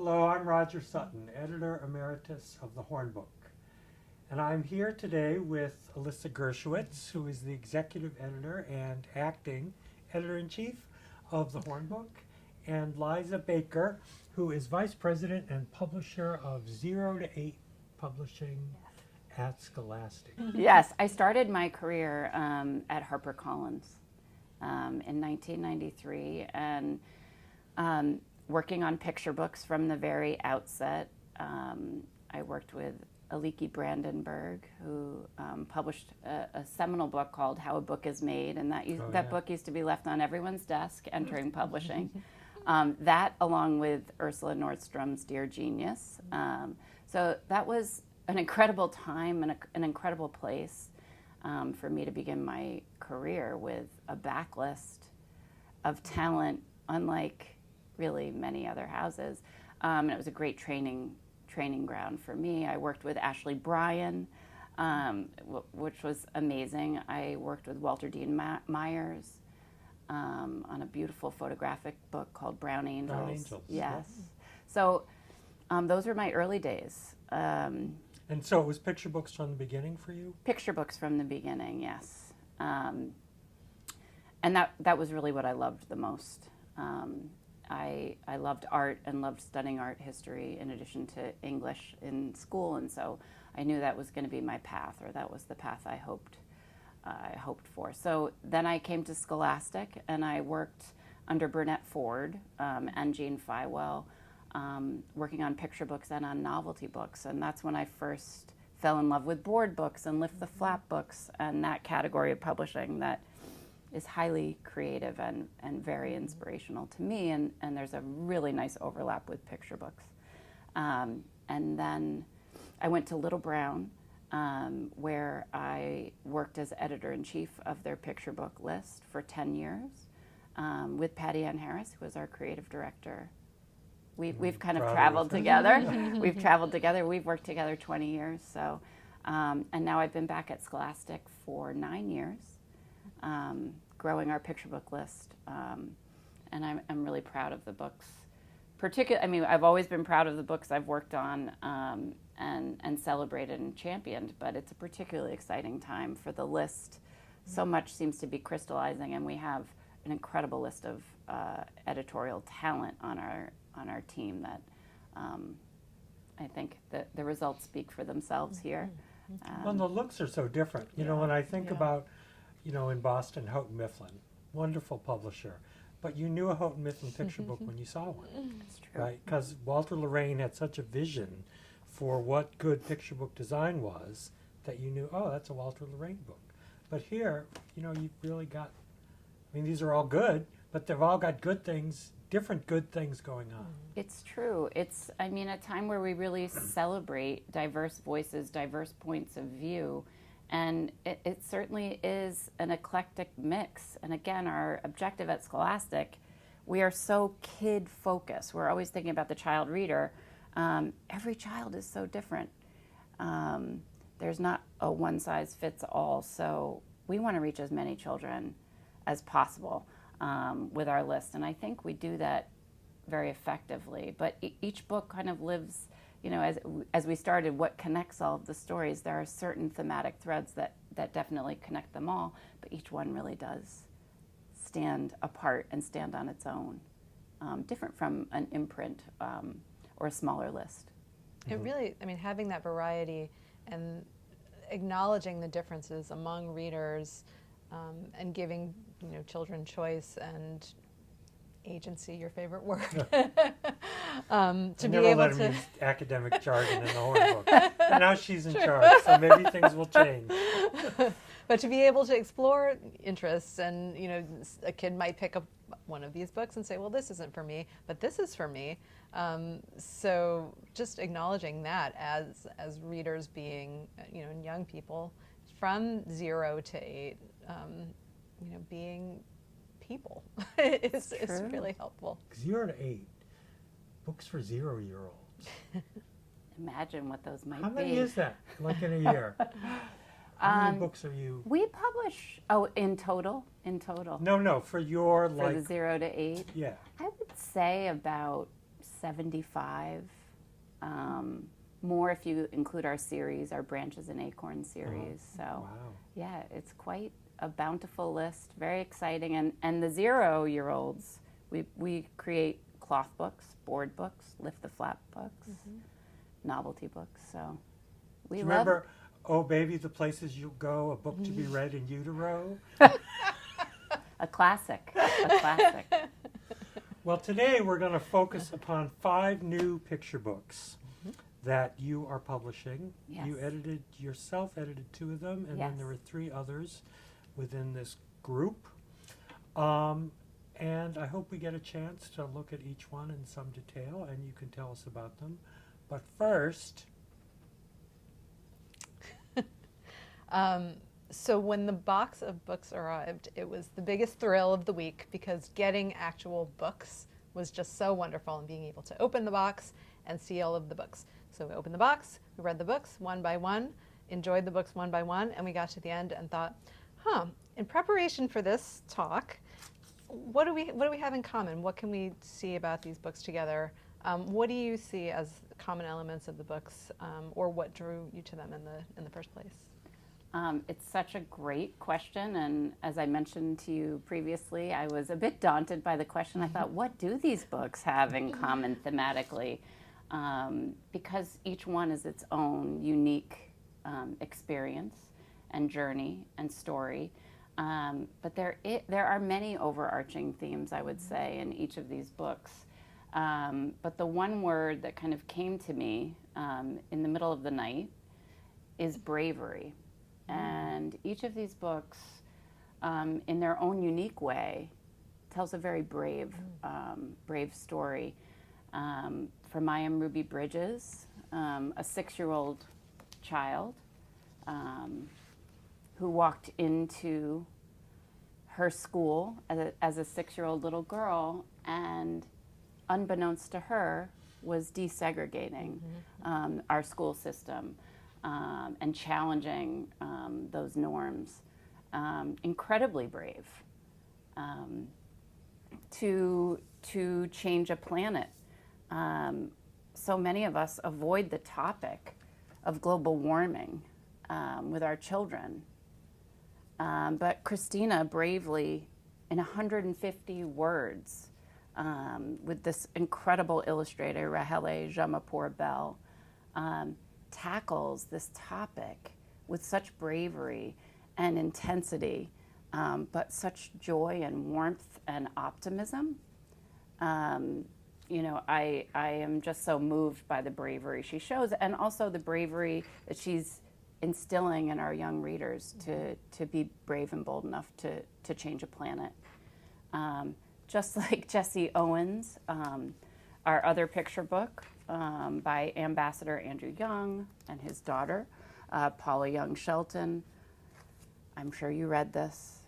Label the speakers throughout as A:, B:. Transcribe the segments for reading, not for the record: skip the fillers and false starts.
A: Hello, I'm Roger Sutton, Editor Emeritus of the Hornbook. And I'm here today with Alyssa Gershowitz, who is the Executive Editor and Acting Editor-in-Chief of the Hornbook, and Liza Baker, who is Vice President and Publisher of 0 to 8 Publishing at Scholastic.
B: Yes, I started my career at HarperCollins in 1993, and working on picture books from the very outset. I worked with Aliki Brandenburg, who published a seminal book called How a Book is Made, and that book used to be left on everyone's desk entering publishing. That, along with Ursula Nordstrom's Dear Genius. So that was an incredible time and an incredible place for me to begin my career with a backlist of talent, unlike really many other houses. And it was a great training ground for me. I worked with Ashley Bryan, which was amazing. I worked with Walter Dean Myers on a beautiful photographic book called Brown Angels.
A: Brown Angels.
B: Yes. So those were my early days.
A: And so it was picture books from the beginning for you?
B: Picture books from the beginning, yes. And that was really what I loved the most. I loved art and loved studying art history in addition to English in school, and so I knew that was going to be my path, or that was the path I hoped for. So then I came to Scholastic, and I worked under Burnett Ford and Jean Fywell, working on picture books and on novelty books, and that's when I first fell in love with board books and lift the flap books and that category of publishing that is highly creative and very inspirational to me, and there's a really nice overlap with picture books. And then I went to Little Brown, where I worked as editor-in-chief of their picture book list for 10 years with Patty Ann Harris, who was our creative director. We've kind of traveled together. We've traveled together. We've worked together 20 years. So, and now I've been back at Scholastic for 9 years. Growing our picture book list, and I'm really proud of the books. I've always been proud of the books I've worked on and celebrated and championed, but it's a particularly exciting time for the list. So much seems to be crystallizing, and we have an incredible list of editorial talent on our team that I think that the results speak for themselves here.
A: Well, the looks are so different. You know, when I think about, in Boston, Houghton Mifflin, wonderful publisher. But you knew a Houghton Mifflin picture book when you saw one.
B: That's true.
A: Right? Because Walter Lorraine had such a vision for what good picture book design was that you knew, oh, that's a Walter Lorraine book. But here, you've really got, these are all good, but they've all got good things, different good things going on.
B: It's true. It's, a time where we really celebrate diverse voices, diverse points of view. And it certainly is an eclectic mix. And again, our objective at Scholastic, we are so kid-focused. We're always thinking about the child reader. Every child is so different. There's not a one-size-fits-all. So we want to reach as many children as possible with our list. And I think we do that very effectively. But each book kind of lives, as we started, what connects all of the stories. There are certain thematic threads that definitely connect them all, but each one really does stand apart and stand on its own, different from an imprint or a smaller list.
C: It really, having that variety and acknowledging the differences among readers and giving children choice and agency, your favorite word. To be able to
A: use academic jargon in the Hornbook. But now she's in charge, so maybe things will change.
C: But to be able to explore interests, and a kid might pick up one of these books and say, well, this isn't for me, but this is for me. So just acknowledging that as readers being, and young people from 0 to 8, being people is really helpful.
A: 0 to 8, books for 0-year-olds.
B: Imagine what those might be.
A: How many is that, like in a year? How many books are you?
B: We publish, in total?
A: No, for your,
B: for the 0 to 8?
A: Yeah.
B: I would say about 75. More if you include our series, our Branches and Acorns series. So,
A: Wow.
B: yeah, it's quite a bountiful list, very exciting. And the 0-year-olds, we create cloth books, board books, lift the flap books, novelty books. So we
A: Do you
B: love
A: remember, Oh Baby, the Places You Go, a book to be read in utero?
B: a classic, a classic.
A: Well, today we're going to focus upon 5 new picture books that you are publishing.
B: Yes.
A: You edited 2 of them, and
B: Yes.
A: then there were 3 others within this group. And I hope we get a chance to look at each one in some detail, and you can tell us about them. But first,
C: So when the box of books arrived, it was the biggest thrill of the week because getting actual books was just so wonderful, and being able to open the box and see all of the books. So we opened the box, we read the books one by one, enjoyed the books one by one, and we got to the end and thought, in preparation for this talk, what do we have in common? What can we see about these books together? What do you see as common elements of the books, or what drew you to them in the first place?
B: It's such a great question, and as I mentioned to you previously, I was a bit daunted by the question. I thought, what do these books have in common thematically? Because each one is its own unique experience and journey and story. But there are many overarching themes, I would say, in each of these books. But the one word that kind of came to me in the middle of the night is bravery. And each of these books, in their own unique way, tells a very brave story. From I Am Ruby Bridges, a 6-year-old child who walked into her school as a 6-year-old little girl, and unbeknownst to her, was desegregating our school system. And challenging those norms. Incredibly brave to change a planet. So many of us avoid the topic of global warming with our children. But Christina bravely, in 150 words, with this incredible illustrator, Rahele Jamapour-Bell, tackles this topic with such bravery and intensity, but such joy and warmth and optimism. I am just so moved by the bravery she shows, and also the bravery that she's instilling in our young readers to be brave and bold enough to change a planet. Just like Jesse Owens, our other picture book, by Ambassador Andrew Young and his daughter, Paula Young Shelton. I'm sure you read this.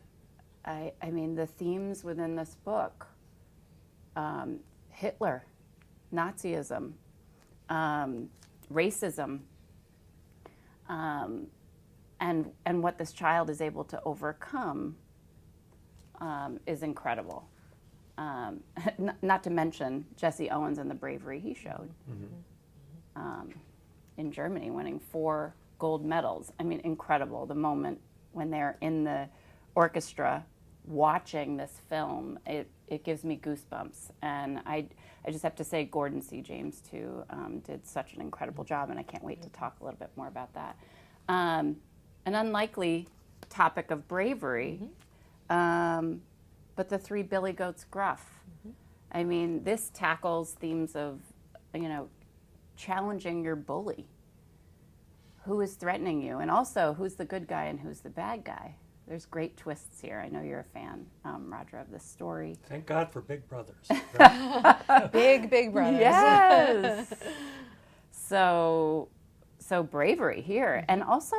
B: I mean, the themes within this book, Hitler, Nazism, racism, and what this child is able to overcome is incredible. Not to mention Jesse Owens and the bravery he showed in Germany, winning 4 gold medals. I mean, incredible. The moment when they're in the orchestra watching this film, it gives me goosebumps. And I just have to say Gordon C. James, too, did such an incredible job, and I can't wait to talk a little bit more about that. An unlikely topic of bravery, but the 3 Billy Goats Gruff. I mean, this tackles themes of, challenging your bully. Who is threatening you? And also, who's the good guy and who's the bad guy? There's great twists here. I know you're a fan, Roger, of this story.
A: Thank God for Big Brothers. Right?
C: Big brothers.
B: Yes. So bravery here. And also,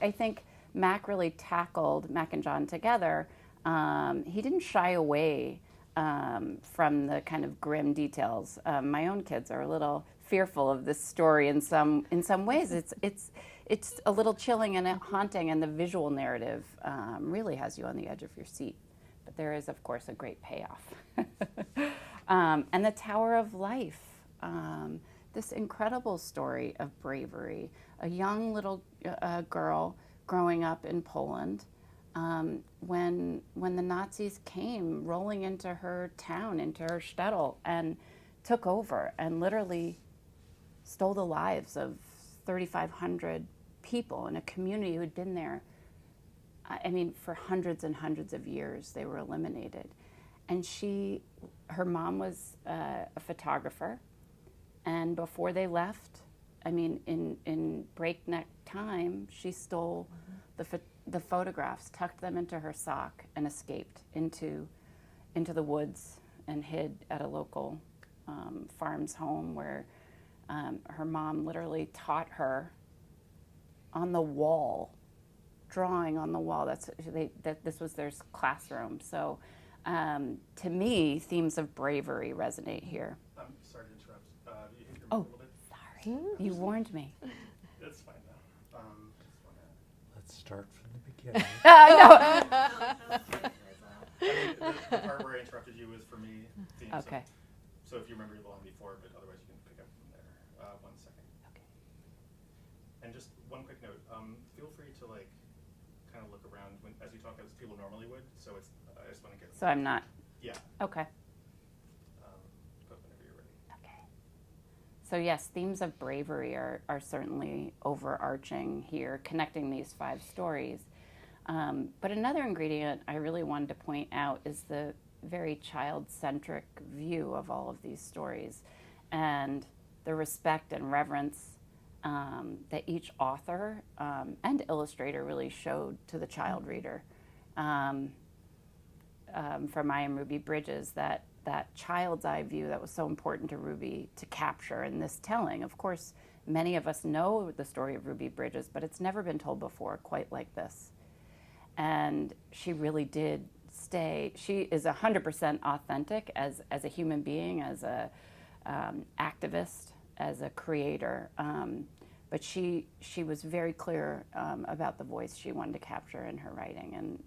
B: I think Mac really tackled, Mac and John together, he didn't shy away from the kind of grim details. My own kids are a little fearful of this story in some ways. It's a little chilling and haunting, and the visual narrative really has you on the edge of your seat. But there is, of course, a great payoff. And the Tower of Life, this incredible story of bravery. A young little girl growing up in Poland when the Nazis came rolling into her town, into her shtetl, and took over and literally stole the lives of 3,500 people in a community who had been there, I mean, for hundreds and hundreds of years. They were eliminated. And her mom was a photographer, and before they left, I mean, in breakneck time, she stole the photographs, tucked them into her sock, and escaped into the woods and hid at a local farm's home where her mom literally taught her on the wall, drawing on the wall. This was their classroom. So to me, themes of bravery resonate here.
D: I'm sorry to interrupt. You hit your
B: Oh,
D: mic a little bit?
B: sorry. You warned me.
D: It's fine now. Just wanna,
A: Let's start from the beginning.
B: No.
D: I mean, the part where I interrupted you was for me. Themes of-
B: Okay.
D: so if you remember the line before, but otherwise you can pick up from there. 1 second.
B: Okay.
D: And just one quick note. Feel free to kind of look around as you talk as people normally would. So I just want to get.
B: So I'm not.
D: Yeah.
B: Okay.
D: But whenever you're ready.
B: Okay. So yes, themes of bravery are certainly overarching here, connecting these 5 stories. But another ingredient I really wanted to point out is the very child-centric view of all of these stories, and the respect and reverence that each author and illustrator really showed to the child reader. From I Am Ruby Bridges, that child's eye view that was so important to Ruby to capture in this telling. Of course, many of us know the story of Ruby Bridges, but it's never been told before quite like this. And she really did stay. She is 100% authentic as a human being, as a activist, as a creator. But she was very clear about the voice she wanted to capture in her writing, and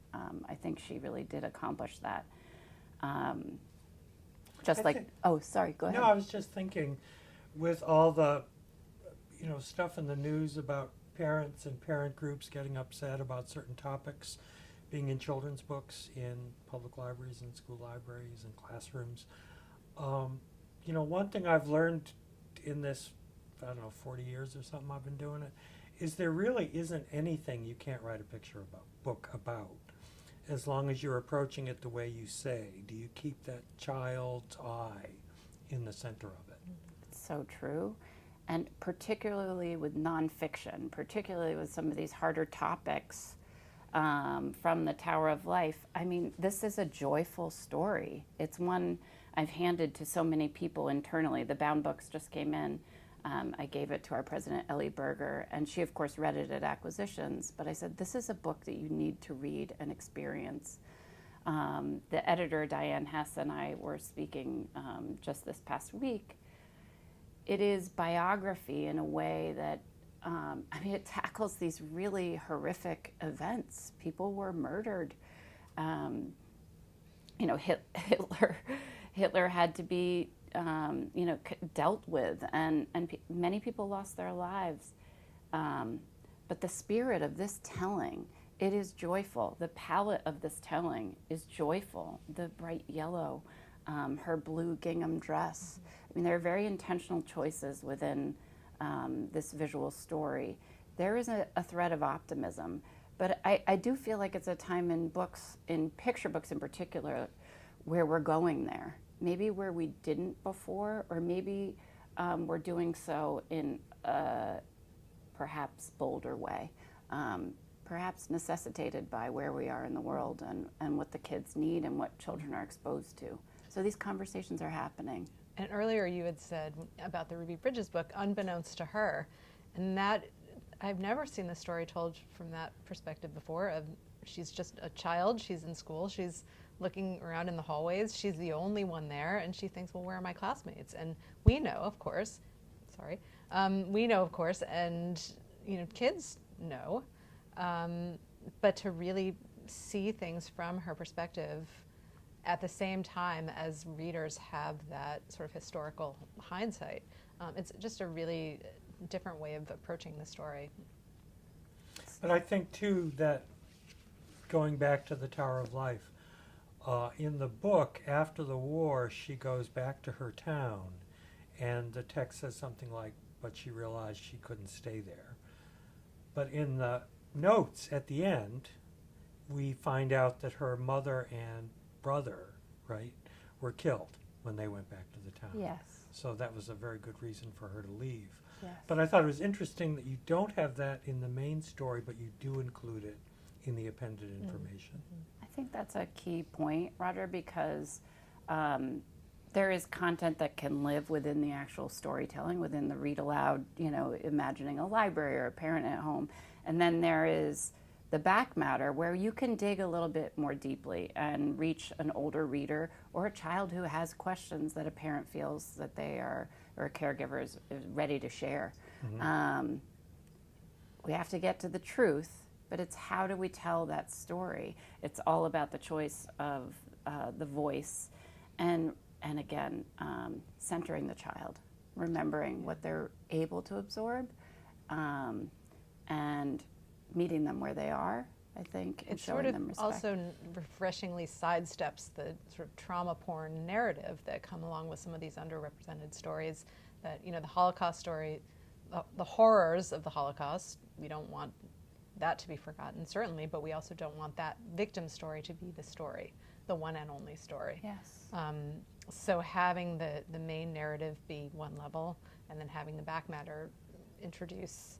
B: I think she really did accomplish that. Oh, sorry, go ahead.
A: No, I was just thinking, with all the, stuff in the news about parents and parent groups getting upset about certain topics being in children's books in public libraries and school libraries and classrooms. One thing I've learned in this, 40 years or something I've been doing it, is there really isn't anything you can't write a book about, as long as you're approaching it the way you say. Do you keep that child's eye in the center of it?
B: So true. And particularly with nonfiction, particularly with some of these harder topics from the Tower of Life. I mean, this is a joyful story. It's one I've handed to so many people internally. The bound books just came in. I gave it to our president, Ellie Berger, and she, of course, read it at Acquisitions. But I said, this is a book that you need to read and experience. The editor, Diane Hess, and I were speaking just this past week. It is biography in a way that, it tackles these really horrific events. People were murdered. Hitler had to be, dealt with, and many people lost their lives. But the spirit of this telling, it is joyful. The palette of this telling is joyful. The bright yellow, her blue gingham dress. I mean, there are very intentional choices within this visual story. There is a thread of optimism, but I do feel like it's a time in books, in picture books in particular, where we're going there. Maybe where we didn't before, or maybe we're doing so in a perhaps bolder way, perhaps necessitated by where we are in the world and what the kids need and what children are exposed to. So these conversations are happening.
C: And earlier you had said about the Ruby Bridges book, unbeknownst to her, and that I've never seen the story told from that perspective before. Of she's just a child, she's in school, she's looking around in the hallways, she's the only one there, and she thinks, well, where are my classmates? And we know, of course, and kids know, but to really see things from her perspective at the same time as readers have that sort of historical hindsight. It's just a really different way of approaching the story.
A: But I think too that going back to the Tower of Life, in the book after the war, she goes back to her town, and the text says something like, "But she realized she couldn't stay there." But in the notes at the end, we find out that her mother and brother, right, were killed when they went back to the town.
B: Yes.
A: So that was a very good reason for her to leave.
B: Yes.
A: But I thought it was interesting that you don't have that in the main story, but you do include it in the appended information.
B: I think that's a key point, Roger, because there is content that can live within the actual storytelling, within the read aloud, imagining a library or a parent at home. And then there is the back matter where you can dig a little bit more deeply and reach an older reader or a child who has questions that a parent feels that they are, or a caregiver is ready to share. We have to get to the truth, but it's how do we tell that story? It's all about the choice of the voice and again, centering the child, remembering what they're able to absorb, and meeting them where they are, I think, and
C: It
B: showing
C: sort of
B: them respect.
C: also refreshingly sidesteps the sort of trauma porn narrative that come along with some of these underrepresented stories. That the Holocaust story, the horrors of the Holocaust, we don't want that to be forgotten, certainly, but we also don't want that victim story to be the story, the one and only story.
B: Yes.
C: So having the main narrative be one level, and then having the back matter introduce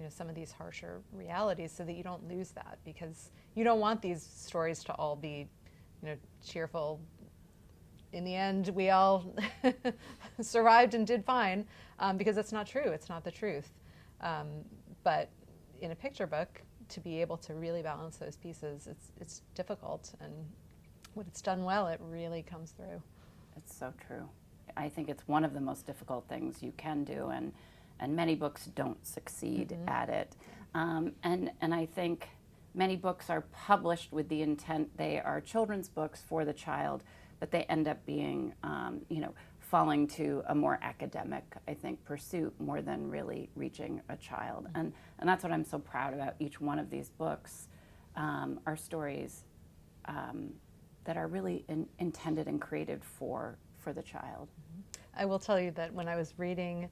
C: some of these harsher realities so that you don't lose that, because you don't want these stories to all be cheerful. In the end, we all survived and did fine, because that's not true. It's not the truth. But in a picture book, to be able to really balance those pieces, it's difficult. And when it's done well, it really comes through.
B: It's so true. I think it's one of the most difficult things you can do, and many books don't succeed at it. And I think many books are published with the intent they are children's books for the child, but they end up being, falling to a more academic, I think, pursuit more than really reaching a child. And that's what I'm so proud about. Each one of these books are stories that are really intended and created for the child.
C: I will tell you that when I was reading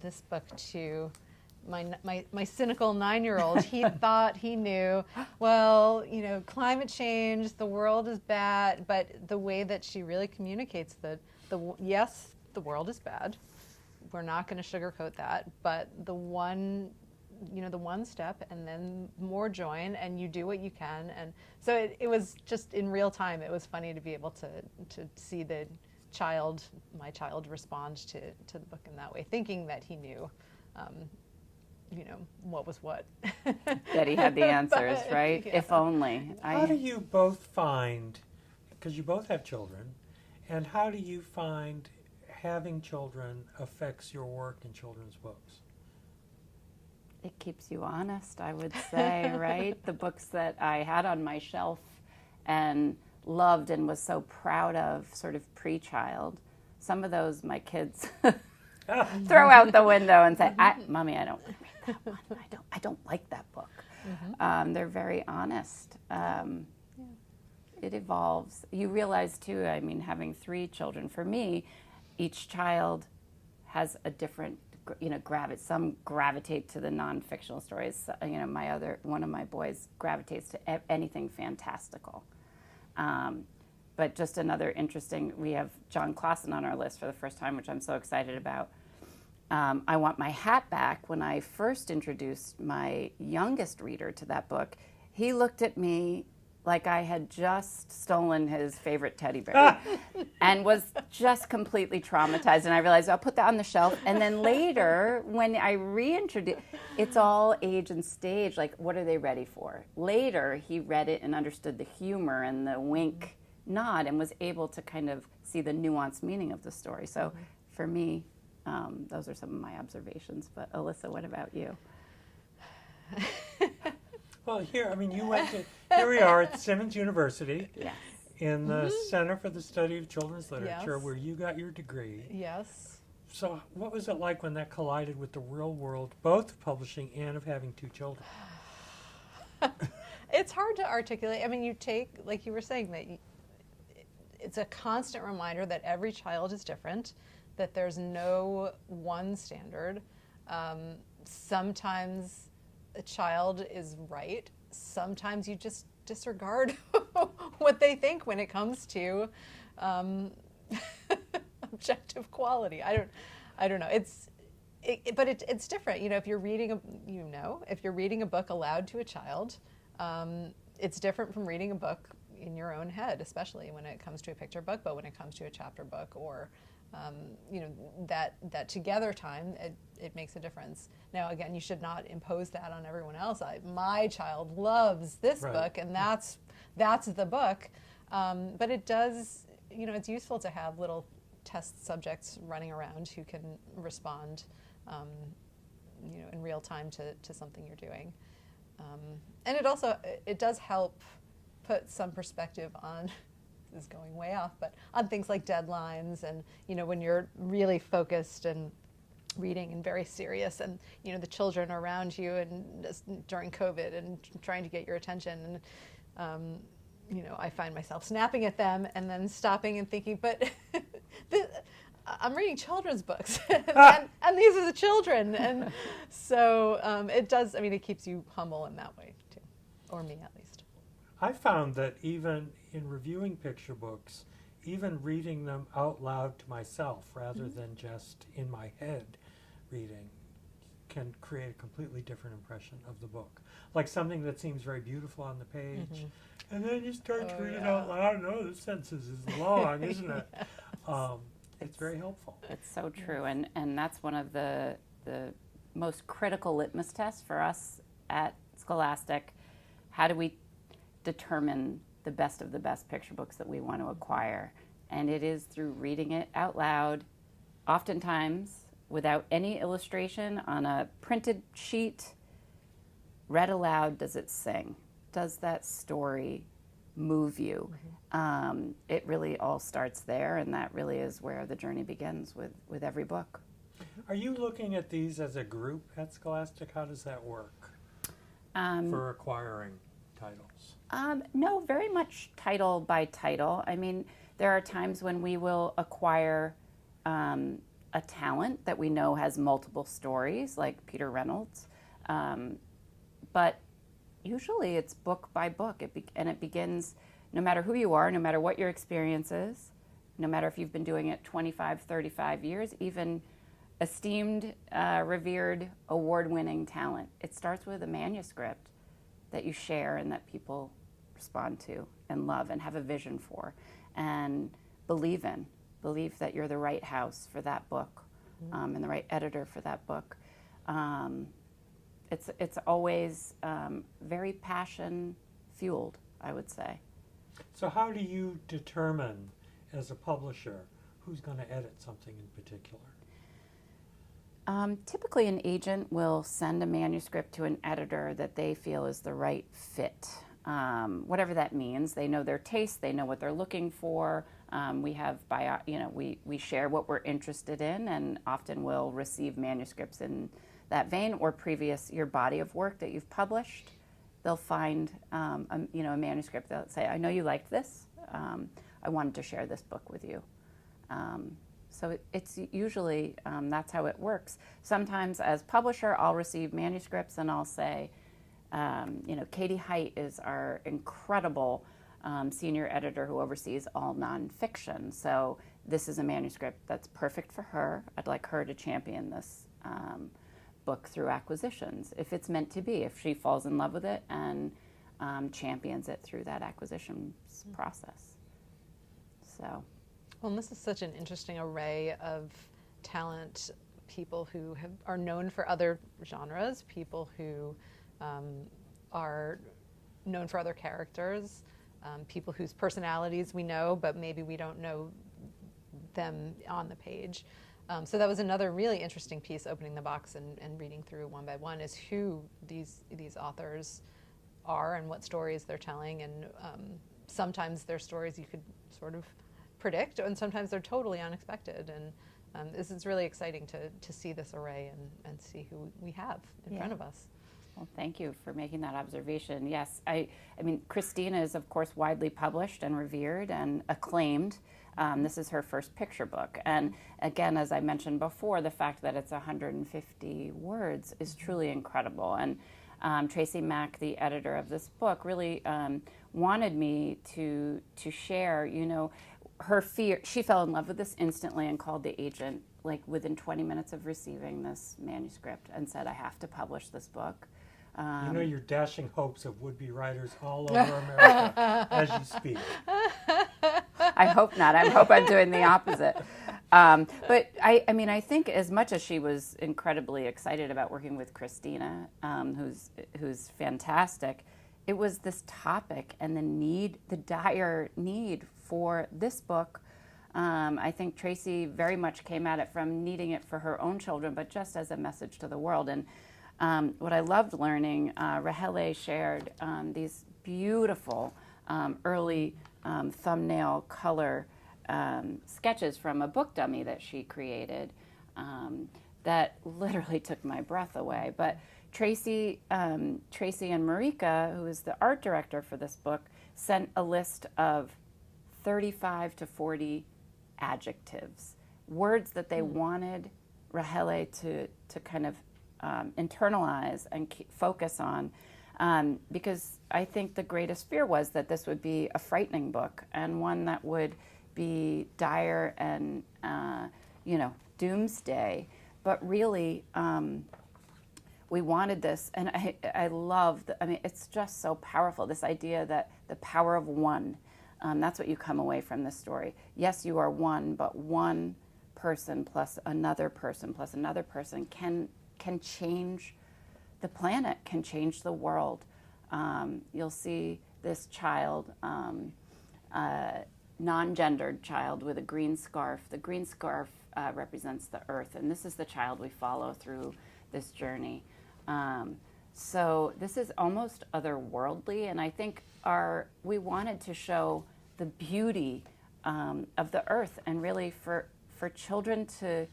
C: this book to my cynical 9-year-old, he thought he knew, well, climate change, the world is bad, but the way that she really communicates that, yes, the world is bad. We're not going to sugarcoat that, but the one step and then more join, and you do what you can. And so it was just in real time. It was funny to be able to see my child respond to the book in that way, thinking that he knew, what was what.
B: That he had the answers,
C: But,
B: right?
C: yeah.
B: If only.
A: How do you both find, because you both have children, and how do you find having children affects your work in children's books?
B: It keeps you honest, I would say, right? The books that I had on my shelf and loved and was so proud of sort of pre-child, some of those my kids throw out the window and say, Mommy, I don't want to read that one. I don't like that book. They're very honest. It evolves. You realize too, having 3 children, for me, each child has a different, some gravitate to the non-fictional stories. One of my boys gravitates to anything fantastical. But just another interesting, we have John Clausen on our list for the first time, which I'm so excited about. I Want My Hat Back. When I first introduced my youngest reader to that book, he looked at me like I had just stolen his favorite teddy bear and was just completely traumatized. And I realized I'll put that on the shelf. And then later, when I reintroduced, it's all age and stage, like what are they ready for? Later, he read it and understood the humor and the wink nod and was able to kind of see the nuanced meaning of the story. So for me, those are some of my observations. But Alyssa, what about you?
A: Well, here, I mean, you went to, here we are at Simmons University
B: Yes.
A: in the Center for the Study of Children's Literature,
C: Yes.
A: where you got your degree.
C: Yes.
A: So what was it like when that collided with the real world, both of publishing and of having two children?
C: It's hard to articulate. I mean, you take, like you were saying, that it's a constant reminder that every child is different, that there's no one standard. Sometimes a child is right. Sometimes you just disregard what they think when it comes to objective quality. I don't know. But it's different. You know, if you're reading a book aloud to a child, it's different from reading a book in your own head, especially when it comes to a picture book. But when it comes to a chapter book or that together time, it makes a difference. Now, again, you should not impose that on everyone else. My child loves this
A: Right.
C: book, and that's the book. But it does, it's useful to have little test subjects running around who can respond, in real time to something you're doing. And it does help put some perspective on, this is going way off, but on things like deadlines and, when you're really focused and reading and very serious and, the children are around you and during COVID and trying to get your attention. And, I find myself snapping at them and then stopping and thinking, but I'm reading children's books and these are the children. And so it does, it keeps you humble in that way too, or me at least.
A: I found that even in reviewing picture books, even reading them out loud to myself rather than just in my head reading can create a completely different impression of the book. Like something that seems very beautiful on the page, and then you start to read it out loud, and this sentence is long, isn't it? It's very helpful.
B: It's so true, and that's one of the most critical litmus tests for us at Scholastic. How do we determine the best of the best picture books that we want to acquire? And it is through reading it out loud, oftentimes without any illustration on a printed sheet. Read aloud, does it sing? Does that story move you? It really all starts there, and that really is where the journey begins with every book.
A: Are you looking at these as a group at Scholastic? How does that work for acquiring titles?
B: No, very much title by title. There are times when we will acquire a talent that we know has multiple stories, like Peter Reynolds. But usually it's book by book, and it begins, no matter who you are, no matter what your experience is, no matter if you've been doing it 25, 35 years, even esteemed, revered, award-winning talent. It starts with a manuscript that you share and that people respond to and love and have a vision for and believe in. Believe that you're the right house for that book, and the right editor for that book. It's always very passion-fueled, I would say.
A: So how do you determine, as a publisher, who's going to edit something in particular?
B: Typically, an agent will send a manuscript to an editor that they feel is the right fit. Whatever that means, they know their taste, they know what they're looking for. We have we share what we're interested in, and often we'll receive manuscripts in that vein or your body of work that you've published. They'll find a manuscript. They'll say, "I know you liked this. I wanted to share this book with you." So it's usually that's how it works. Sometimes, as publisher, I'll receive manuscripts and I'll say, Katie Height is our incredible senior editor who oversees all nonfiction. So this is a manuscript that's perfect for her. I'd like her to champion this book through acquisitions, if it's meant to be, if she falls in love with it and champions it through that acquisition process. So.
C: Well, and this is such an interesting array of talent, people who are known for other genres, people who are known for other characters, people whose personalities we know, but maybe we don't know them on the page. So that was another really interesting piece, opening the box and reading through one by one, is who these authors are and what stories they're telling. And sometimes they're stories you could sort of predict, and sometimes they're totally unexpected. And this is really exciting to see this array and see who we have in front of us.
B: Well, thank you for making that observation. Yes, I mean, Christina is, of course, widely published and revered and acclaimed. This is her first picture book. And again, as I mentioned before, the fact that it's 150 words is truly incredible. And Tracy Mack, the editor of this book, really wanted me to share, you know, her fear. She fell in love with this instantly and called the agent like within 20 minutes of receiving this manuscript and said, I have to publish this book.
A: You know, you're dashing hopes of would-be writers all over America as you speak.
B: I hope not. I hope I'm doing the opposite. But I mean, I think as much as she was incredibly excited about working with Christina, who's fantastic, it was this topic and the dire need for this book. I think Tracy very much came at it from needing it for her own children, but just as a message to the world. And what I loved learning, Rahele shared these beautiful early thumbnail color sketches from a book dummy that she created that literally took my breath away. But Tracy and Marika, who is the art director for this book, sent a list of 35 to 40 adjectives, words that they wanted Rahele to kind of internalize and focus on, because I think the greatest fear was that this would be a frightening book and one that would be dire and doomsday. But really, we wanted this, and I love. It's just so powerful. This idea that the power of one. That's what you come away from this story. Yes, you are one, but one person plus another person can change the planet, can change the world. You'll see this child, non-gendered child with a green scarf. The green scarf represents the earth, and this is the child we follow through this journey. So this is almost otherworldly, and I think we wanted to show the beauty of the earth, and really for children to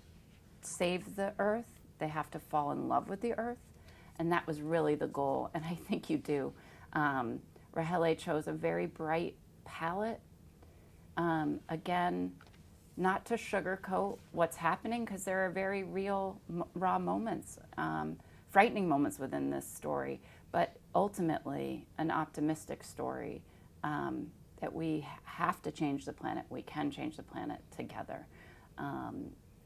B: save the earth, they have to fall in love with the earth, and that was really the goal, and I think you do. Rahele chose a very bright palette. Again, not to sugarcoat what's happening, because there are very real, raw moments, frightening moments within this story, but ultimately an optimistic story that we have to change the planet. We can change the planet together.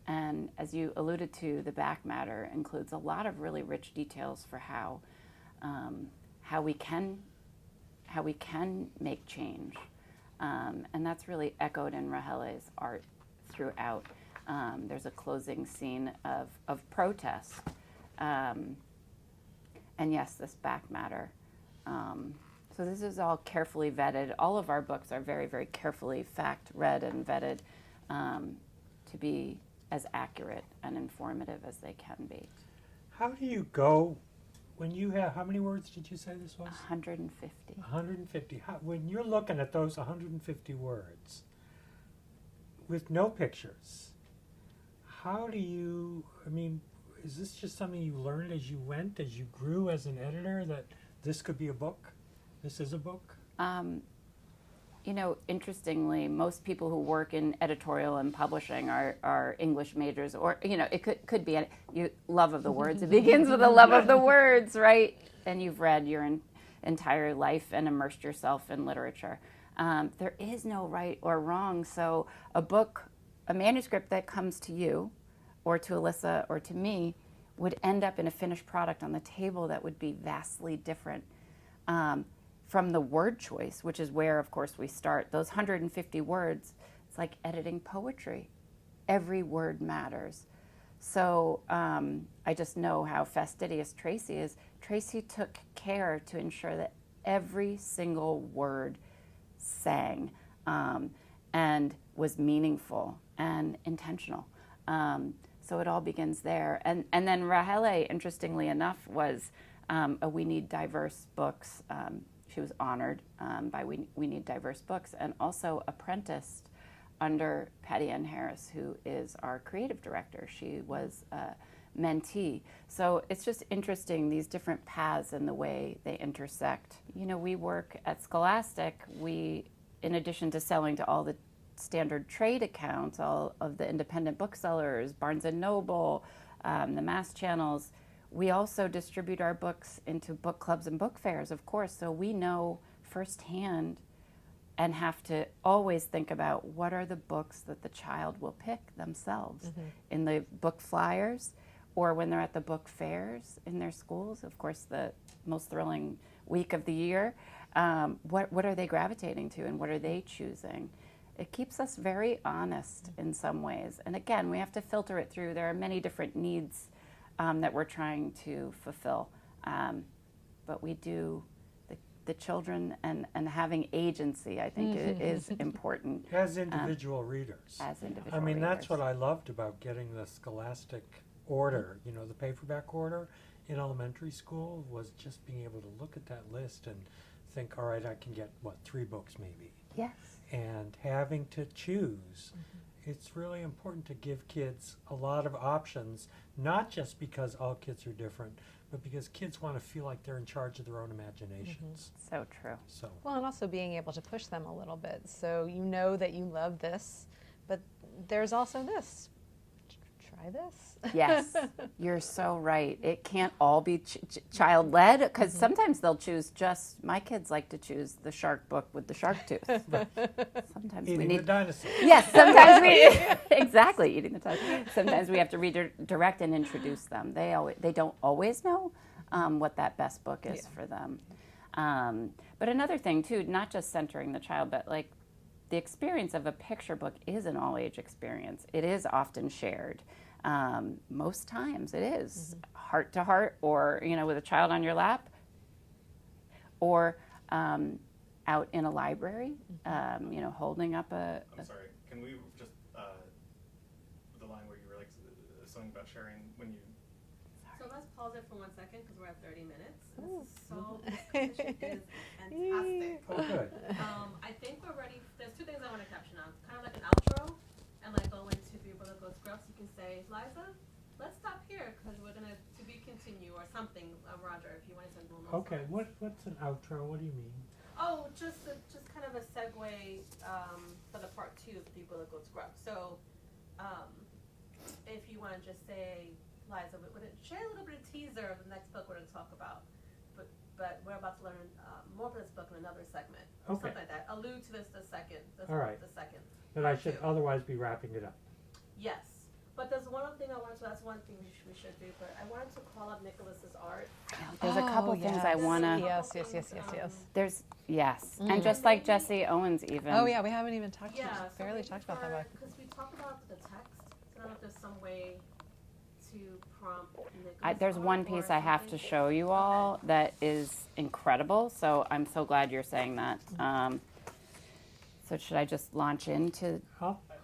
B: And as you alluded to, the back matter includes a lot of really rich details for how we can make change, and that's really echoed in Rahele's art throughout. There's a closing scene of protest, and yes, this back matter. So this is all carefully vetted. All of our books are very, very carefully fact-read and vetted to be as accurate and informative as they can be.
A: How do you go when you have, how many words did you say this was?
B: 150.
A: 150. When you're looking at those 150 words with no pictures, how do you, is this just something you learned as you went, as you grew as an editor, that this could be a book? This is a book?
B: Interestingly, most people who work in editorial and publishing are English majors, or, it could be love of the words. It begins with a love of the words, right? And you've read your entire life and immersed yourself in literature. There is no right or wrong. So a manuscript that comes to you, or to Alyssa, or to me, would end up in a finished product on the table that would be vastly different from the word choice, which is where, of course, we start. Those 150 words, it's like editing poetry. Every word matters. So I just know how fastidious Tracy is. Tracy took care to ensure that every single word sang and was meaningful and intentional. So it all begins there. And then Rahele, interestingly enough, was a We Need Diverse Books. She was honored by We Need Diverse Books, and also apprenticed under Patty Ann Harris, who is our creative director. She was a mentee. So it's just interesting, these different paths and the way they intersect. You know, we work at Scholastic. We, in addition to selling to all the standard trade accounts, all of the independent booksellers, Barnes & Noble, the mass channels, we also distribute our books into book clubs and book fairs, of course, so we know firsthand and have to always think about what are the books that the child will pick themselves in the book flyers or when they're at the book fairs in their schools, of course, the most thrilling week of the year. What are they gravitating to and what are they choosing? It keeps us very honest in some ways. And again, we have to filter it through. There are many different needs that we're trying to fulfill. But we do, the children and having agency, I think, is important.
A: As individual readers.
B: As individual
A: I mean,
B: readers.
A: that's what I loved about getting the Scholastic order, you know, the paperback order in elementary school, was just being able to look at that list and think, all right, I can get, 3 books maybe.
B: Yes.
A: And having to choose, it's really important to give kids a lot of options, not just because all kids are different, but because kids want to feel like they're in charge of their own imaginations.
B: So true.
A: So,
C: Well, and also being able to push them a little bit. So you know that you love this, but there's also this. Try this.
B: Yes, you're so right. It can't all be child-led, because sometimes they'll choose just, my kids like to choose the shark book with the shark tooth. Sometimes we
A: eating the
B: need,
A: dinosaur.
B: yes, sometimes we, exactly, eating the dinosaur. Sometimes we have to redirect and introduce them. They don't always know what that best book is for them. But another thing too, not just centering the child, but like the experience of a picture book is an all-age experience. It is often shared. Most times it is heart to heart, or with a child on your lap, or out in a library, holding up a.
D: I'm sorry. Can we just the line where you were like something about sharing when you?
E: So let's pause it for 1 second because we're at 30 minutes. This conversation is fantastic.
A: Oh, good.
E: I think we're ready. There's 2 things I want to caption on. Kind of like an outro, and like go into Be Able to Go Scrubs. You can say, Liza, let's stop here because we're gonna to be continue or something. Roger, if you want to send a little.
A: Okay, what's an outro? What do you mean?
E: Oh, just kind of a segue for the part 2 of Be Able to Go Scrubs. So, if you want to just say, Liza, share a little bit of teaser of the next book we're going to talk about. But we're about to learn more about this book in another segment. Or
A: Okay.
E: something like that. Allude to this the second.
A: All right.
E: The second.
A: That I should otherwise be wrapping it up.
E: Yes. But there's one other thing I wanted to, that's one thing we should do, but I wanted to call up Nicholas's art.
B: There's a couple things I want to.
C: Yes.
B: There's and just like Jesse Owens even.
C: Oh yeah, we haven't even talked.
E: Yeah.
C: Barely talked about that book.
E: Because we talked about the text. So I don't know if there's some way to prompt Nicholas.
B: There's one
E: art or
B: piece I have to
E: something.
B: show you all that is incredible, so I'm so glad you're saying that. So should I just launch into?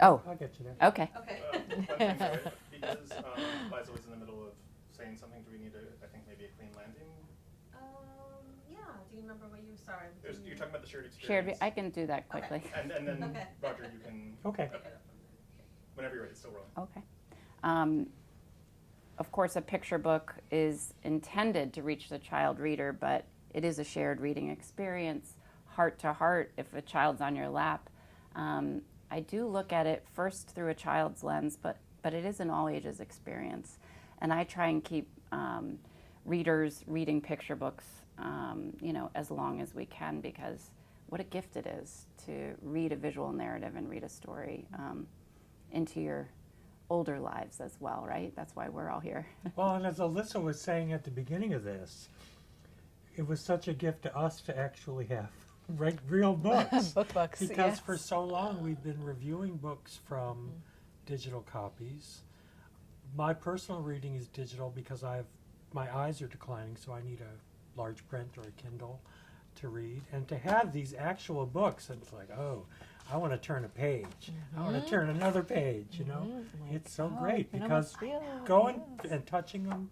A: I'll get you there.
B: Okay.
E: Okay.
D: One thing, though, because Liza was in the middle of saying something. Do we need I think maybe a clean landing?
E: Yeah. Do you remember what you? Sorry.
D: You're talking about the shared
B: Shared.
D: experience.
B: I can do that quickly.
D: And then
E: Okay.
D: Roger, you can.
A: Okay.
D: Whenever you're ready, it's still rolling.
B: Okay. Of course, a picture book is intended to reach the child reader, but it is a shared reading experience, heart to heart, if a child's on your lap. I do look at it first through a child's lens, but it is an all ages experience. And I try and keep readers reading picture books, as long as we can, because what a gift it is to read a visual narrative and read a story into your older lives as well, right? That's why we're all here.
A: Well, and as Alyssa was saying at the beginning of this, it was such a gift to us to actually have real books.
C: Books.
A: Because
C: yes.
A: for so long we've been reviewing books from digital copies. My personal reading is digital because my eyes are declining, so I need a large print or a Kindle to read. And to have these actual books, it's like, oh, I want to turn a page. I want to turn another page, It's so great because going and touching them,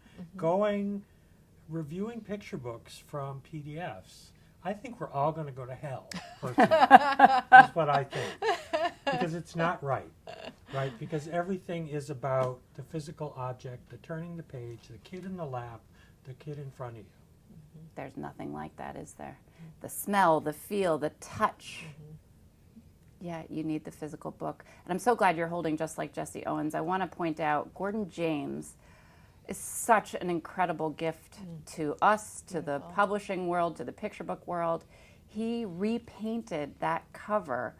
A: reviewing picture books from PDFs, I think we're all going to go to hell, personally. That's what I think. Because it's not right, right? Because everything is about the physical object, the turning the page, the kid in the lap, the kid in front of you.
B: There's nothing like that, is there? The smell, the feel, the touch. Yeah, you need the physical book. And I'm so glad you're holding Just Like Jesse Owens. I want to point out Gordon James is such an incredible gift to us, to the publishing world, to the picture book world. He repainted that cover.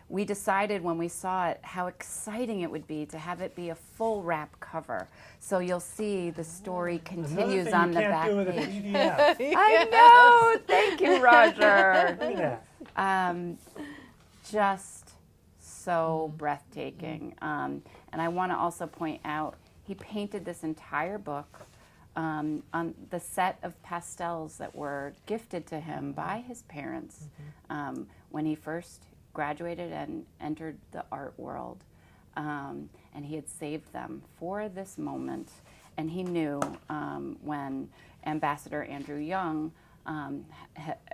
B: We decided when we saw it how exciting it would be to have it be a full wrap cover. So you'll see the story continues on the back
A: Another thing
B: page.
A: you can't do with a PDF.
B: I know. Thank you, Roger.
A: Look at that.
B: Just so breathtaking. And I want to also point out he painted this entire book on the set of pastels that were gifted to him by his parents when he first graduated and entered the art world. And he had saved them for this moment. And he knew when Ambassador Andrew Young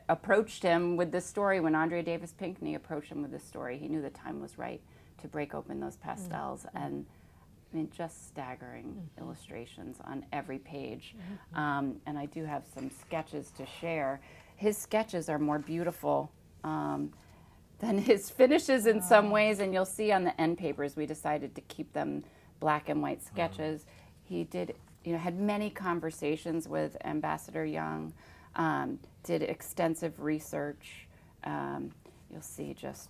B: approached him with this story, when Andrea Davis Pinkney approached him with this story, he knew the time was right to break open those pastels. And I mean, just staggering illustrations on every page. And I do have some sketches to share. His sketches are more beautiful than his finishes in some ways, and you'll see on the end papers we decided to keep them black and white sketches. He did, had many conversations with Ambassador Young, did extensive research. You'll see just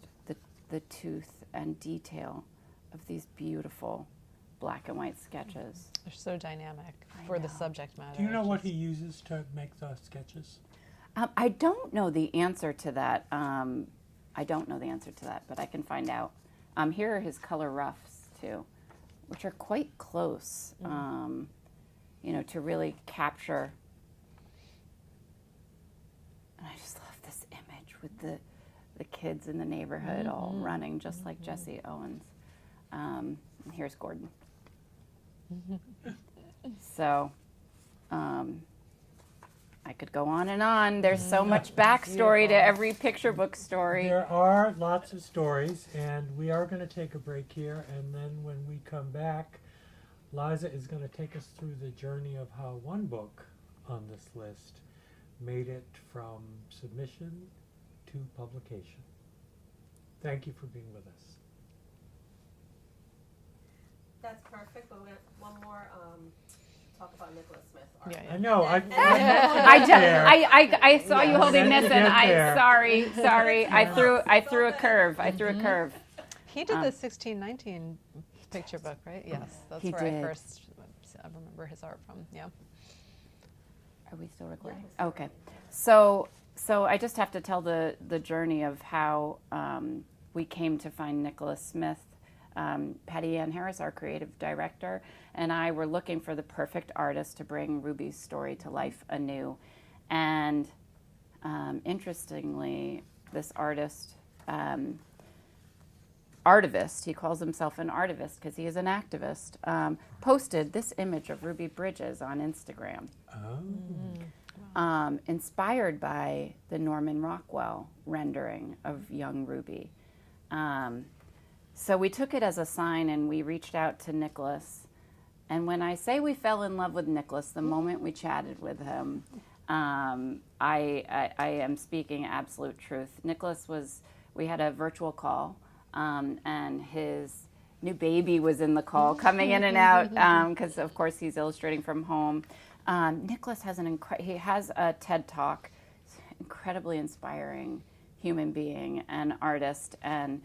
B: the tooth and detail of these beautiful black and white sketches.
C: They're so dynamic
B: I
C: for the
B: know.
C: subject matter.
A: Do you know
C: It's
A: what
C: just-
A: he uses to make the sketches?
B: I don't know the answer to that. I don't know the answer to that, but I can find out. Here are his color roughs too, which are quite close, to really capture. And I just love this image with the kids in the neighborhood all running just like Jesse Owens. And here's Gordon. So, I could go on and on. There's so much backstory to every picture book story.
A: There are lots of stories, and we are going to take a break here, and then when we come back, Liza is going to take us through the journey of how one book on this list made it from submission to publication. Thank you for being with us.
E: That's perfect, but we're gonna one more talk about Nicholas Smith. art.
A: I know.
B: I saw you holding
A: Let me
B: this, and
A: get there.
B: sorry. I threw a curve.
C: He did the 1619 picture book, right? Yes, that's
B: He
C: where
B: did.
C: I first remember his art from. Yeah.
B: Are we still recording?
E: Yeah.
B: Okay. So I just have to tell the journey of how we came to find Nicholas Smith. Patty Ann Harris, our creative director, and I were looking for the perfect artist to bring Ruby's story to life anew. And interestingly, this artist, artivist, he calls himself an artivist because he is an activist, posted this image of Ruby Bridges on Instagram.
A: Oh.
B: Inspired by the Norman Rockwell rendering of young Ruby. So we took it as a sign and we reached out to Nicholas. And when I say we fell in love with Nicholas, the moment we chatted with him, I am speaking absolute truth. Nicholas we had a virtual call, and his new baby was in the call, coming in and out, because of course he's illustrating from home. Nicholas has he has a TED Talk, incredibly inspiring human being and artist, and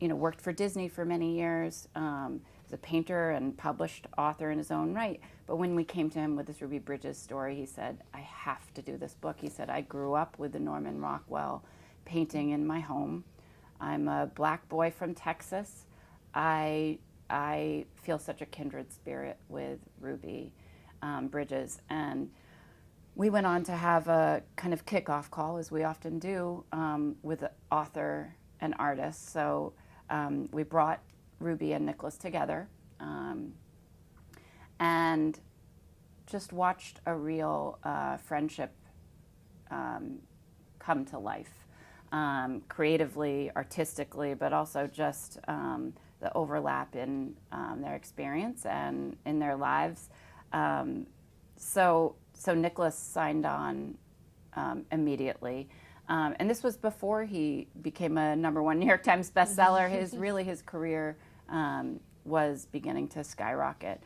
B: worked for Disney for many years. He's a painter and published author in his own right. But when we came to him with this Ruby Bridges story, he said, I have to do this book. He said, I grew up with the Norman Rockwell painting in my home. I'm a black boy from Texas. I feel such a kindred spirit with Ruby Bridges. And we went on to have a kind of kickoff call, as we often do, with the author and artist. So we brought Ruby and Nicholas together, and just watched a real friendship come to life, creatively, artistically, but also just the overlap in their experience and in their lives. So Nicholas signed on immediately. And this was before he became a #1 New York Times bestseller. His career was beginning to skyrocket.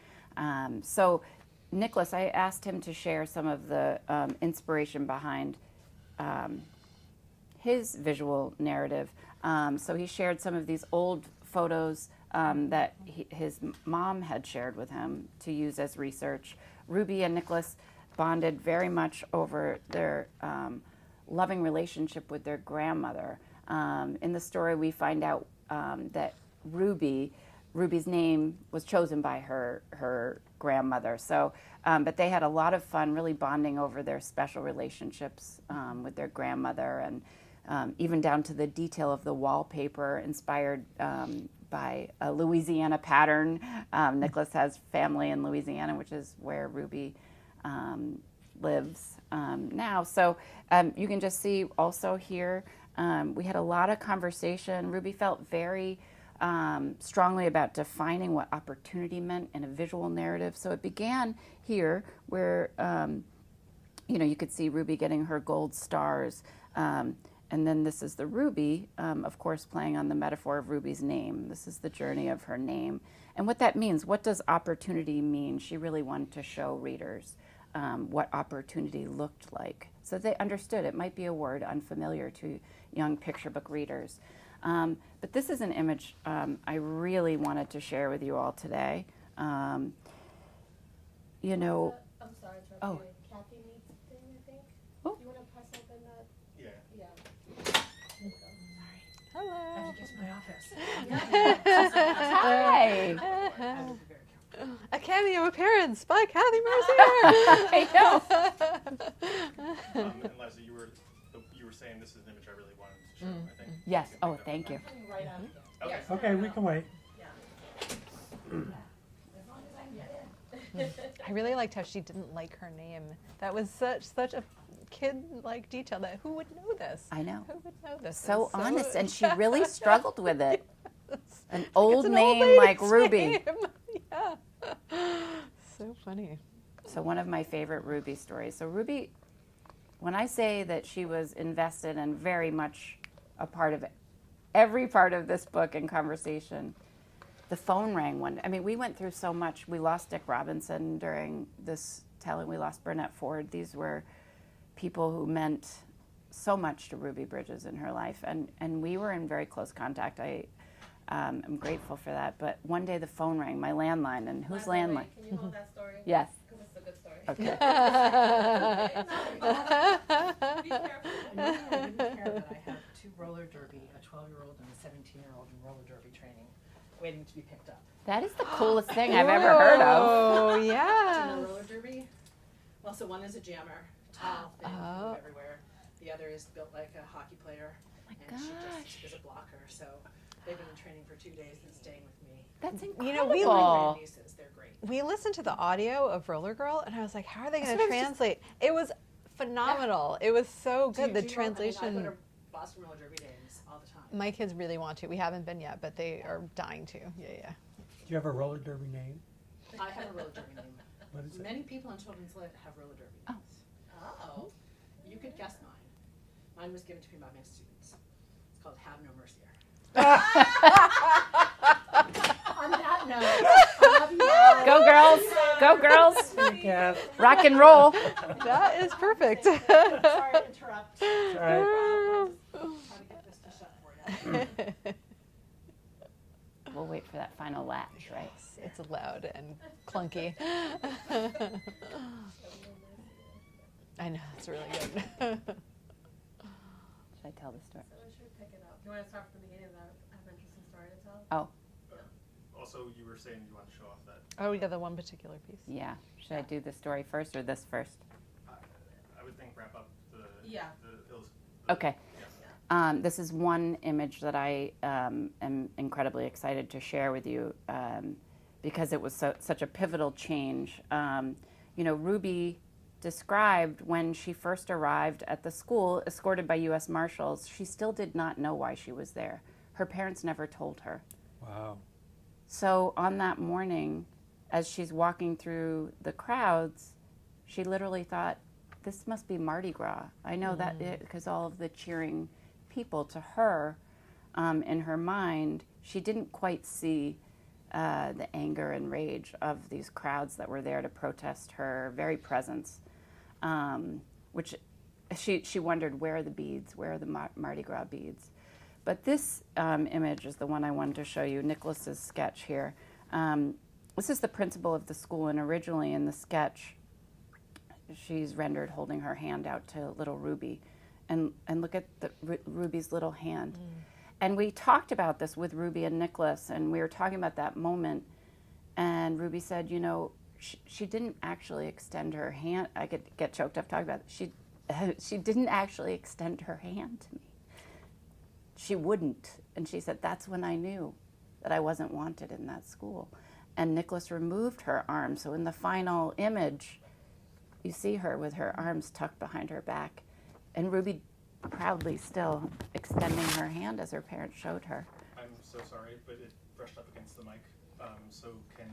B: So Nicholas, I asked him to share some of the inspiration behind his visual narrative. So he shared some of these old photos that his mom had shared with him to use as research. Ruby and Nicholas bonded very much over their loving relationship with their grandmother. In the story, we find out that Ruby's name was chosen by her grandmother. So, but they had a lot of fun, really bonding over their special relationships with their grandmother, and even down to the detail of the wallpaper, inspired by a Louisiana pattern. Nicholas has family in Louisiana, which is where Ruby lives now. So you can just see also here, we had a lot of conversation. Ruby felt very strongly about defining what opportunity meant in a visual narrative. So it began here where, you could see Ruby getting her gold stars. And then this is the Ruby, of course, playing on the metaphor of Ruby's name. This is the journey of her name. And what that means, what does opportunity mean? She really wanted to show readers what opportunity looked like, so they understood it might be a word unfamiliar to young picture book readers. But this is an image I really wanted to share with you all today.
E: I'm sorry to interrupt
B: Oh.
E: you. Kathy needs a thing, I think.
B: Oh.
E: You want to press open that?
D: Yeah.
E: Yeah. There you go.
C: Hello.
F: It's my office.
B: Hi.
F: I have to be very careful.
C: A cameo appearance by Kathy
B: I know.
D: And Leslie, you were saying this is an image I really wanted to show. I think.
B: Yes.
D: You can
B: Oh,
D: pick that
B: thank you.
E: I'm coming right out again.
D: Okay.
E: Yes.
A: Okay, we can wait.
E: Yeah.
F: As long as I can get in.
C: I really liked how she didn't like her name. That was such a kid-like detail. That who would know this?
B: I know.
C: Who would know this?
B: So
C: It's
B: honest, and she really struggled with it.
C: Yes.
B: An
C: It's
B: old
C: an
B: name
C: lady's
B: like Ruby.
C: name. Yeah. So funny.
B: So one of my favorite Ruby stories. So Ruby, when I say that she was invested and very much a part of every part of this book and conversation, the phone rang one. I mean, we went through so much. We lost Dick Robinson during this telling. We lost Burnett Ford. These were people who meant so much to Ruby Bridges in her life, and we were in very close contact. I'm grateful for that. But one day the phone rang, my landline, and whose
E: By the way,
B: landline?
E: Can you hold that story?
B: Yes.
E: Because it's a good story.
B: Okay.
E: Be careful.
F: I didn't care, but I have 2 roller derby, a 12-year-old and a 17-year-old in roller derby training, waiting to be picked up.
B: That is the coolest thing I've ever heard of.
C: Oh,
F: Do you know
C: yeah.
F: roller derby? Well, so one is a jammer, tall, thin, can
C: Oh.
F: move everywhere. The other is built like a hockey player,
B: My
F: and she
B: gosh.
F: just is a blocker. So they've been in training for 2 days and staying with me.
B: That's
C: You
B: incredible.
C: know, we
F: My nieces, they're great.
C: We listened to the audio of Roller Girl, and I was like, how are they going
B: That's
C: to
B: what I was
C: translate? It was phenomenal. It was so good. The
F: Do you know- I
C: translation.
F: go to Boston roller derby days all the time.
C: My kids really want to. We haven't been yet, but they are dying to. Yeah.
A: Do you have a roller derby name?
F: I have a roller derby name.
A: What is it?
F: Many people in children's lit have roller derby
B: Oh.
F: names. Oh. You could guess mine. Mine was given to me by my students. It's called Have No Mercy. On that note, I love you all.
B: Go girls. Go girls.
A: Hey, Kath.
B: Rock and roll.
C: That is perfect.
F: Sorry to interrupt.
A: All right.
F: Try to get this to shut for you.
B: We'll wait for that final latch, right?
C: It's loud and clunky. I know, it's really good.
B: Should I tell the story?
E: So we should pick it up. Do you want to start from the beginning? I have an interesting story to tell.
B: Oh,
D: Also, you were saying you wanted to show off that.
C: Oh, yeah, the one particular piece.
B: yeah. Should I do the story first or this first?
D: I would think wrap up the
E: Yeah.
B: Okay.
D: Yeah.
B: This is one image that I am incredibly excited to share with you because it was such a pivotal change. Ruby described when she first arrived at the school, escorted by U.S. Marshals, she still did not know why she was there. Her parents never told her.
A: Wow.
B: So on that morning, as she's walking through the crowds, she literally thought, this must be Mardi Gras. I know that because all of the cheering people to her, in her mind, she didn't quite see the anger and rage of these crowds that were there to protest her very presence, which she wondered, where are the beads? Where are the Mardi Gras beads? But this image is the one I wanted to show you, Nicholas's sketch here. This is the principal of the school, and originally in the sketch, she's rendered holding her hand out to little Ruby. And look at Ruby's little hand. And we talked about this with Ruby and Nicholas, and we were talking about that moment. And Ruby said, she didn't actually extend her hand. I get choked up talking about it. She didn't actually extend her hand to me. She wouldn't. And she said, that's when I knew that I wasn't wanted in that school. And Nicholas removed her arm. So in the final image, you see her with her arms tucked behind her back. And Ruby proudly still extending her hand as her parents showed her.
D: I'm so sorry, but it brushed up against the mic. So can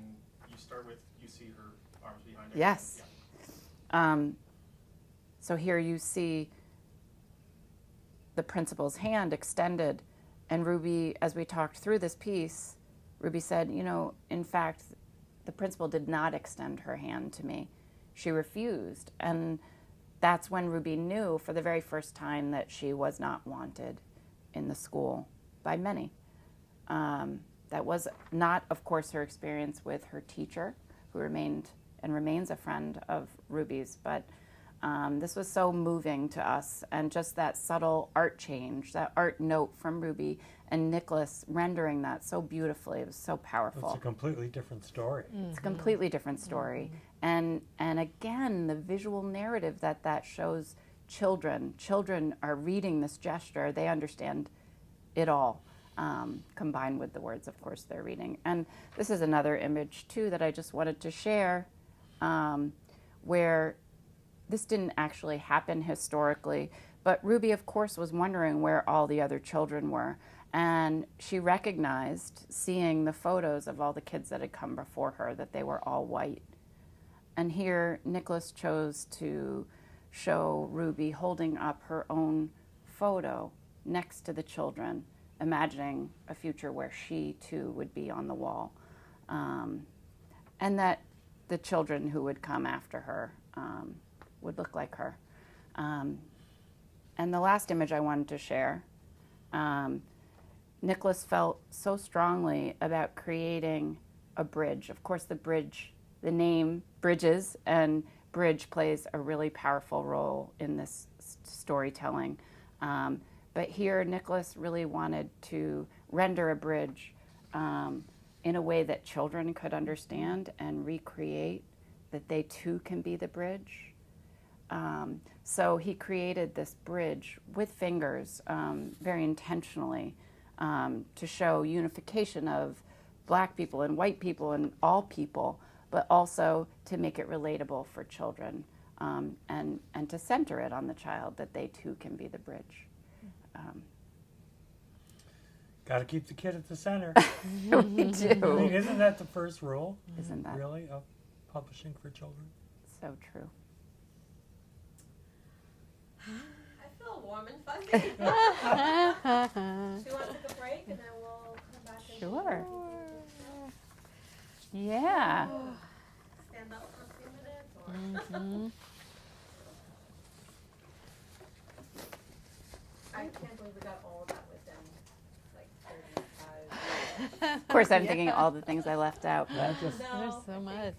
D: you start with, you see her arms behind her?
B: Yes.
D: Yeah.
B: So here you see the principal's hand extended. And Ruby, as we talked through this piece, Ruby said, in fact, the principal did not extend her hand to me. She refused. And that's when Ruby knew for the very first time that she was not wanted in the school by many. That was not, of course, her experience with her teacher, who remained and remains a friend of Ruby's, but this was so moving to us, and just that subtle art change, that art note from Ruby and Nicholas rendering that so beautifully. It was so powerful.
A: It's a completely different story.
B: It's a completely different story. And again, the visual narrative that shows children. Children are reading this gesture. They understand it all, combined with the words, of course, they're reading. And this is another image, too, that I just wanted to share, where this didn't actually happen historically, but Ruby, of course, was wondering where all the other children were. And she recognized, seeing the photos of all the kids that had come before her, that they were all white. And here, Nicholas chose to show Ruby holding up her own photo next to the children, imagining a future where she, too, would be on the wall. And that the children who would come after her would look like her. And the last image I wanted to share, Nicholas felt so strongly about creating a bridge. Of course, the name Bridges, and bridge plays a really powerful role in this storytelling. But here, Nicholas really wanted to render a bridge in a way that children could understand and recreate, that they too can be the bridge. So he created this bridge with fingers, very intentionally, to show unification of Black people and white people and all people, but also to make it relatable for children, and to center it on the child, that they too can be the bridge.
A: Got to keep the kid at the center.
B: We
A: I mean,
B: do.
A: isn't that the first rule,
B: Isn't that
A: really, of publishing for children?
B: so true?
E: I feel warm and fuzzy. Do you want to take a break and then we'll come back and
B: Sure. Yeah.
E: stand up for a few minutes? Or I can't believe we got all of that within like 35
B: Of course, I'm thinking all the things I left out.
A: That just
E: No,
C: There's so
E: I think
C: much.